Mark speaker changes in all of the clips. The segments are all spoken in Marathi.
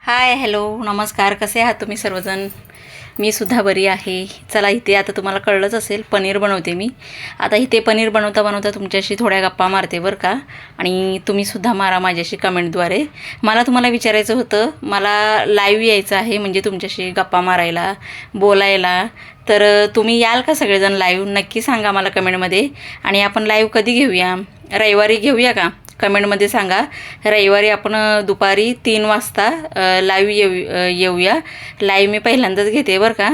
Speaker 1: हाय, हॅलो, नमस्कार. कसे आहात तुम्ही सर्वजण? मी सुद्धा बरी आहे. चला, इथे आता तुम्हाला कळलंच असेल, पनीर बनवते मी. आता इथे पनीर बनवता बनवता तुमच्याशी थोड्या गप्पा मारते बरं का. आणि तुम्हीसुद्धा मारा माझ्याशी कमेंटद्वारे. मला तुम्हाला विचारायचं होतं, मला लाईव्ह यायचं आहे म्हणजे तुमच्याशी गप्पा मारायला, बोलायला. तर तुम्ही याल का सगळेजण लाईव्ह? नक्की सांगा मला कमेंटमध्ये. आणि आपण लाईव्ह कधी घेऊया? रविवारी घेऊया का? कमेंटमध्ये सांगा. रविवारी आपण दुपारी 3 वाजता लाईव्ह येऊया. लाईव्ह मी पहिल्यांदाच घेते बरं का.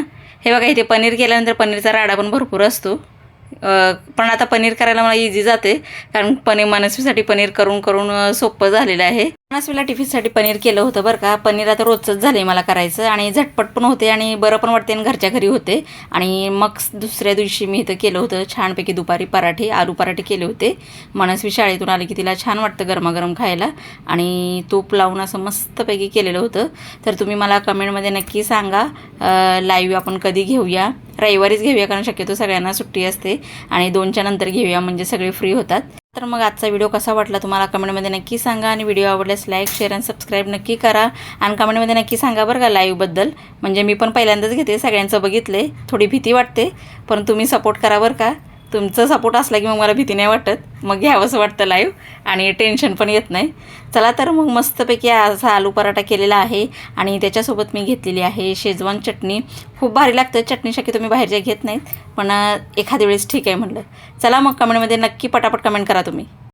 Speaker 1: हे बघा, इथे पनीर केल्यानंतर पनीरचा राडा पण भरपूर असतो. पण आता पनीर करायला मला इझी जाते, कारण मनस्वीसाठी पनीर करून करून सोपं झालेलं आहे. मनस्वीला टिफिनसाठी पनीर केलं होतं बरं का. पनीर आता रोजचंच झालं आहे मला करायचं, आणि झटपट पण होते आणि बरं पण वाटते आणि घरच्या घरी होते. आणि मग दुसऱ्या दिवशी मी इथं केलं होतं छानपैकी दुपारी पराठे, आलू पराठे केले होते. मनस्वी शाळेतून आली की तिला छान वाटतं गरमागरम खायला, आणि तूप लावून असं मस्तपैकी केलेलं होतं. तर तुम्ही मला कमेंटमध्ये नक्की सांगा, लाईव्ह आपण कधी घेऊया. रविवारीच घेऊया, कारण शक्यतो सगळ्यांना सुट्टी असते, आणि 2च्या नंतर घेऊया म्हणजे सगळे फ्री होतात. तर मग आजचा व्हिडिओ कसा वाटला तुम्हाला कमेंटमध्ये नक्की सांगा. आणि व्हिडिओ आवडल्यास लाईक, शेअर आणि सबस्क्राईब नक्की करा. आणि कमेंटमध्ये नक्की सांगा बरं का लाईव्हबद्दल. म्हणजे मी पण पहिल्यांदाच घेते, सगळ्यांचं बघितले, थोडी भीती वाटते, पण तुम्ही सपोर्ट करा बरं का. तुमचा सपोर्ट असला की मग मला भीती नाही वाटत, मग घ्यावंसं वाटतं लाईव्ह, आणि टेन्शन पण येत नाही. चला, तर मग मस्तपैकी असा आलू पराठा केलेला आहे, आणि त्याच्यासोबत मी घेतलेली आहे शेजवान चटणी. खूप भारी लागतं. चटणी शक्यतो मी बाहेरच्या घेत नाहीत, पण एखाद्या वेळेस ठीक आहे म्हटलं. चला, मग कमेंटमध्ये नक्की पटापट कमेंट करा तुम्ही.